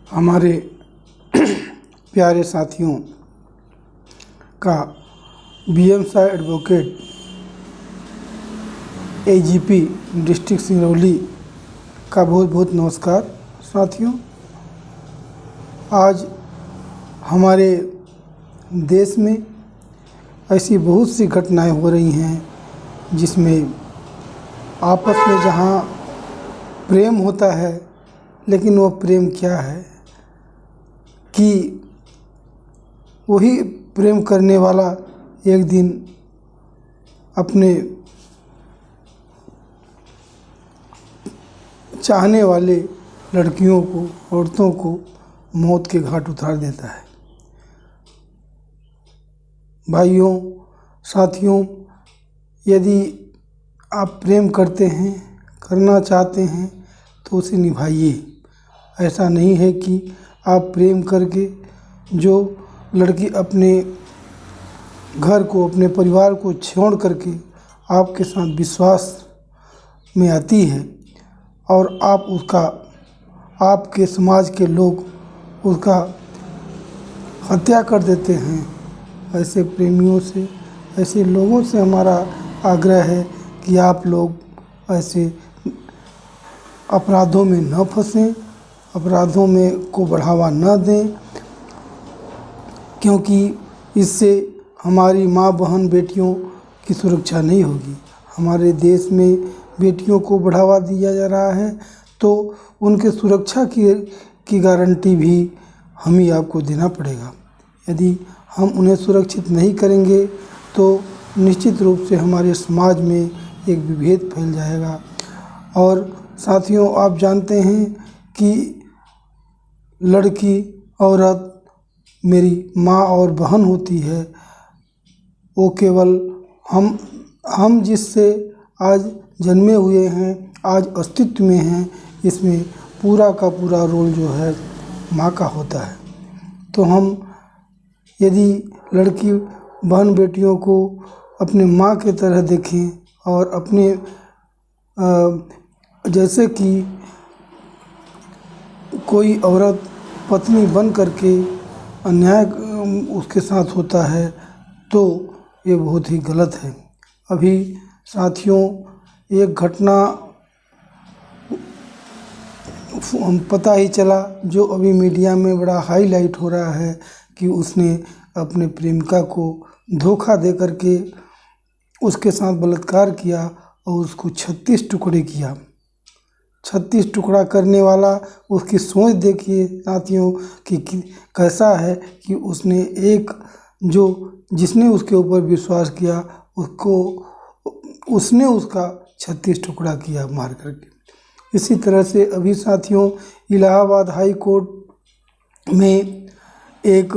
हमारे प्यारे साथियों का BMC advocate AGP district Singrauli का बहुत बहुत नमस्कार। साथियों, आज हमारे देश में ऐसी बहुत सी घटनाएं हो रही हैं जिसमें आपस में जहां प्रेम होता है, लेकिन वो प्रेम क्या है कि वही प्रेम करने वाला एक दिन अपने चाहने वाले लड़कियों को, औरतों को मौत के घाट उतार देता है। भाइयों, साथियों, यदि आप प्रेम करते हैं, करना चाहते हैं तो उसे निभाइए। ऐसा नहीं है कि आप प्रेम करके जो लड़की अपने घर को, अपने परिवार को छोड़ करके आपके साथ विश्वास में आती है और आपके समाज के लोग उसका हत्या कर देते हैं। ऐसे प्रेमियों से, ऐसे लोगों से हमारा आग्रह है कि आप लोग ऐसे अपराधों में न फंसें, अपराधों में को बढ़ावा न दें, क्योंकि इससे हमारी माँ, बहन, बेटियों की सुरक्षा नहीं होगी। हमारे देश में बेटियों को बढ़ावा दिया जा रहा है तो उनके सुरक्षा की गारंटी भी हम ही आपको देना पड़ेगा। यदि हम उन्हें सुरक्षित नहीं करेंगे तो निश्चित रूप से हमारे समाज में एक विभेद फैल जाएगा। और साथियों, आप जानते हैं कि लड़की, औरत मेरी माँ और बहन होती है। वो केवल हम जिससे आज जन्मे हुए हैं, आज अस्तित्व में हैं, इसमें पूरा का पूरा रोल जो है माँ का होता है। तो हम यदि लड़की, बहन, बेटियों को अपने माँ की तरह देखें और अपने जैसे कि कोई औरत पत्नी बन करके अन्याय उसके साथ होता है तो ये बहुत ही गलत है। अभी साथियों, एक घटना पता ही चला जो अभी मीडिया में बड़ा हाईलाइट हो रहा है कि उसने अपने प्रेमिका को धोखा दे करके उसके साथ बलात्कार किया और उसको 36 टुकड़े किया। 36 टुकड़ा करने वाला, उसकी सोच देखिए साथियों कि कैसा है कि जिसने उसके ऊपर विश्वास किया उसने उसका 36 टुकड़ा किया मार करके। इसी तरह से अभी साथियों, इलाहाबाद हाई कोर्ट में एक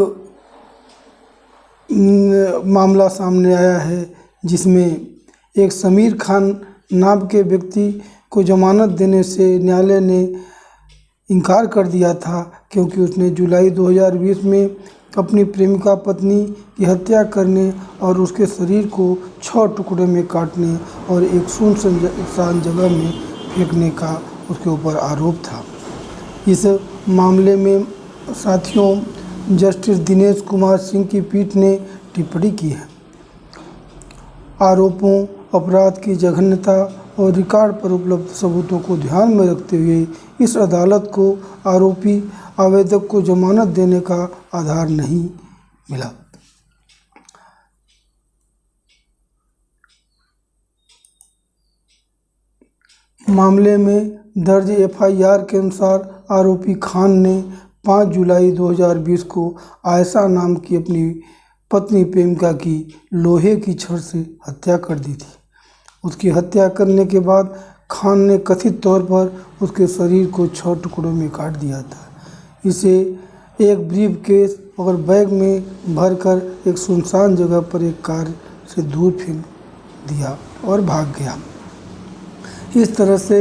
मामला सामने आया है जिसमें एक समीर खान नाम के व्यक्ति को जमानत देने से न्यायालय ने इनकार कर दिया था, क्योंकि उसने जुलाई 2020 में अपनी प्रेमिका पत्नी की हत्या करने और उसके शरीर को 6 टुकड़े में काटने और एक सुनसान जगह में फेंकने का उसके ऊपर आरोप था। इस मामले में साथियों, जस्टिस दिनेश कुमार सिंह की पीठ ने टिप्पणी की है। आरोपों, अपराध की जघन्यता और रिकॉर्ड पर उपलब्ध सबूतों को ध्यान में रखते हुए इस अदालत को आरोपी आवेदक को जमानत देने का आधार नहीं मिला। मामले में दर्ज एफआईआर के अनुसार आरोपी खान ने 5 जुलाई 2020 को आयशा नाम की अपनी पत्नी प्रेमिका की लोहे की छड़ से हत्या कर दी थी। उसकी हत्या करने के बाद खान ने कथित तौर पर उसके शरीर को 6 टुकड़ों में काट दिया था। इसे एक ब्रीफ केस और बैग में भरकर एक सुनसान जगह पर एक कार से दूर फेंक दिया और भाग गया। इस तरह से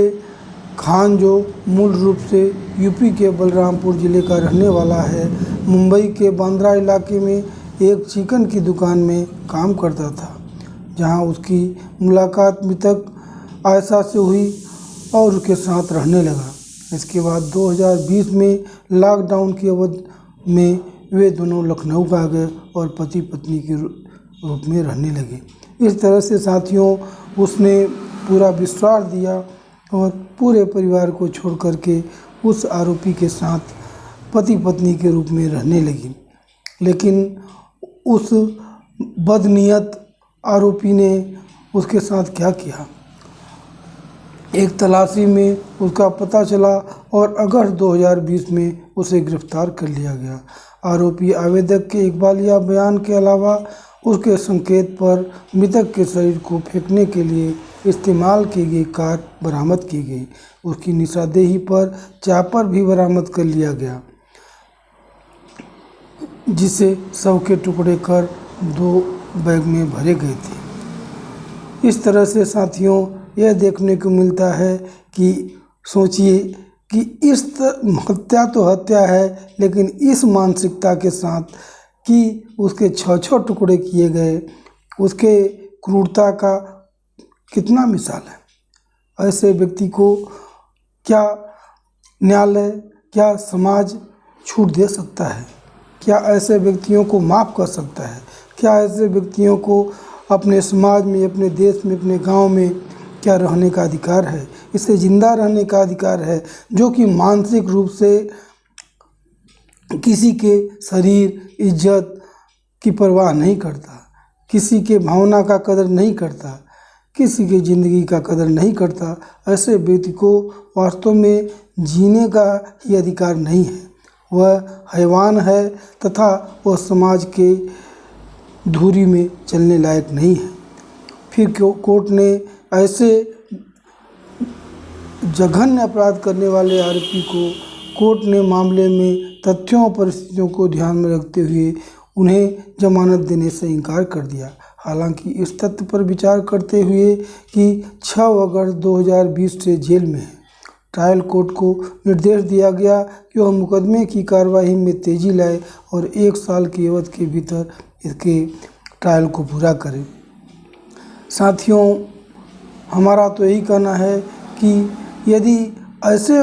खान, जो मूल रूप से यूपी के बलरामपुर ज़िले का रहने वाला है, मुंबई के बांद्रा इलाके में एक चिकन की दुकान में काम करता था, जहां उसकी मुलाकात मृतक आयशा से हुई और उसके साथ रहने लगा। इसके बाद 2020 में लॉकडाउन की अवधि में वे दोनों लखनऊ आ गए और पति पत्नी के रूप में रहने लगे। इस तरह से साथियों उसने पूरा विश्वास दिया और पूरे परिवार को छोड़ करके उस आरोपी के साथ पति पत्नी के रूप में रहने लगी। लेकिन उस बदनीयत आरोपी ने उसके साथ क्या किया, एक तलाशी में उसका पता चला और अगस्त 2020 में उसे गिरफ्तार कर लिया गया। आरोपी आवेदक के इकबालिया बयान के अलावा उसके संकेत पर मृतक के शरीर को फेंकने के लिए इस्तेमाल की गई कार बरामद की गई। उसकी निशानदेही पर चापर भी बरामद कर लिया गया, जिसे शव के टुकड़े कर 2 बैग में भरे गए थे। इस तरह से साथियों यह देखने को मिलता है कि सोचिए कि इस हत्या तो हत्या है, लेकिन इस मानसिकता के साथ कि उसके 6 टुकड़े किए गए, उसके क्रूरता का कितना मिसाल है। ऐसे व्यक्ति को क्या न्यायालय, क्या समाज छूट दे सकता है? क्या ऐसे व्यक्तियों को माफ़ कर सकता है? क्या ऐसे व्यक्तियों को अपने समाज में, अपने देश में, अपने गांव में क्या रहने का अधिकार है? इसे जिंदा रहने का अधिकार है, जो कि मानसिक रूप से किसी के शरीर, इज्जत की परवाह नहीं करता, किसी के भावना का कदर नहीं करता, किसी की ज़िंदगी का कदर नहीं करता। ऐसे व्यक्ति को वास्तव में जीने का ही अधिकार नहीं है। वह हैवान है तथा वह समाज के धुरी में चलने लायक नहीं है। फिर कोर्ट ने ऐसे जघन्य अपराध करने वाले आरोपी को कोर्ट ने मामले में तथ्यों और परिस्थितियों को ध्यान में रखते हुए उन्हें जमानत देने से इनकार कर दिया। हालांकि इस तथ्य पर विचार करते हुए कि 6 अगस्त 2020 से जेल में है, ट्रायल कोर्ट को निर्देश दिया गया कि वह मुकदमे की कार्रवाई में तेजी लाए और 1 साल की अवधि के भीतर इसके ट्रायल को पूरा करें। साथियों, हमारा तो यही कहना है कि यदि ऐसे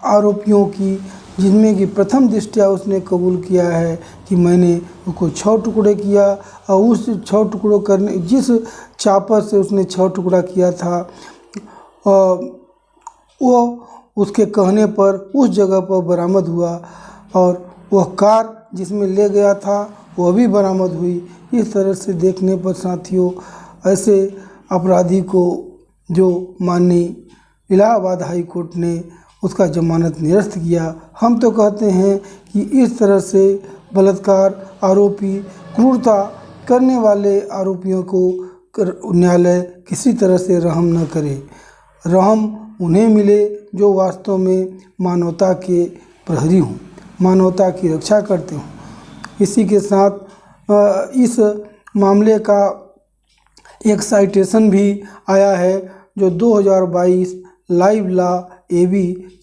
आरोपियों की, जिनमें कि प्रथम दृष्टया उसने कबूल किया है कि मैंने उसको 6 टुकड़े किया और उस 6 टुकड़ों करने, जिस चापर से उसने 6 टुकड़ा किया था, वो उसके कहने पर उस जगह पर बरामद हुआ और वह कार जिसमें ले गया था वह भी बरामद हुई। इस तरह से देखने पर साथियों ऐसे अपराधी को जो माननीय इलाहाबाद हाई कोर्ट ने उसका जमानत निरस्त किया। हम तो कहते हैं कि इस तरह से बलात्कार आरोपी, क्रूरता करने वाले आरोपियों को न्यायालय किसी तरह से रहम न करे। रहम उन्हें मिले जो वास्तव में मानवता के प्रहरी हों, मानवता की रक्षा करते हों। इसी के साथ इस मामले का एक साइटेशन भी आया है जो 2022 लाइव लॉ AB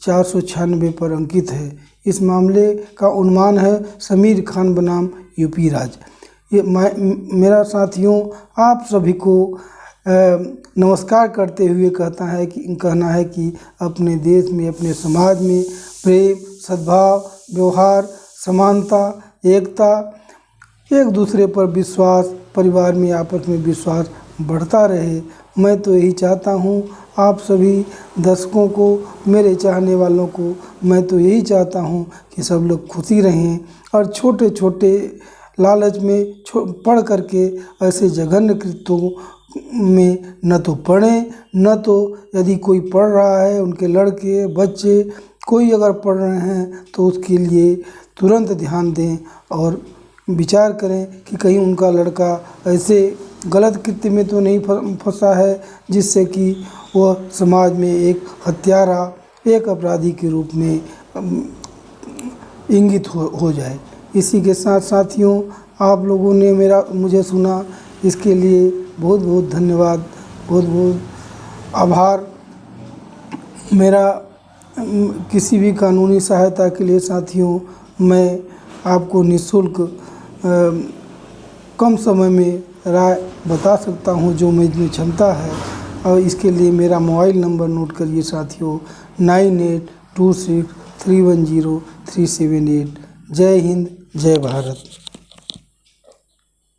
496 पर अंकित है। इस मामले का उन्माद है समीर खान बनाम यूपी राज्य। ये मेरा साथियों आप सभी को नमस्कार करते हुए कहना है कि अपने देश में, अपने समाज में प्रेम, सद्भाव, व्यवहार, समानता, एकता, एक दूसरे पर विश्वास, परिवार में आपस में विश्वास बढ़ता रहे। मैं तो यही चाहता हूँ। आप सभी दर्शकों को, मेरे चाहने वालों को मैं तो यही चाहता हूँ कि सब लोग खुशी रहें और छोटे छोटे लालच में पढ़ करके ऐसे जघन्य कृत्यों में न तो पढ़ें, न तो यदि कोई पढ़ रहा है, उनके लड़के बच्चे कोई अगर पढ़ रहे हैं तो उसके लिए तुरंत ध्यान दें और विचार करें कि कहीं उनका लड़का ऐसे गलत कृत्य में तो नहीं फंसा है जिससे कि वह समाज में एक हत्यारा, एक अपराधी के रूप में इंगित हो जाए। इसी के साथ साथियों आप लोगों ने मुझे सुना, इसके लिए बहुत बहुत धन्यवाद, बहुत बहुत आभार। मेरा किसी भी कानूनी सहायता के लिए साथियों मैं आपको निःशुल्क कम समय में राय बता सकता हूं जो मेरी क्षमता है। और इसके लिए मेरा मोबाइल नंबर नोट करिए साथियों, 26310378। जय हिंद, जय भारत।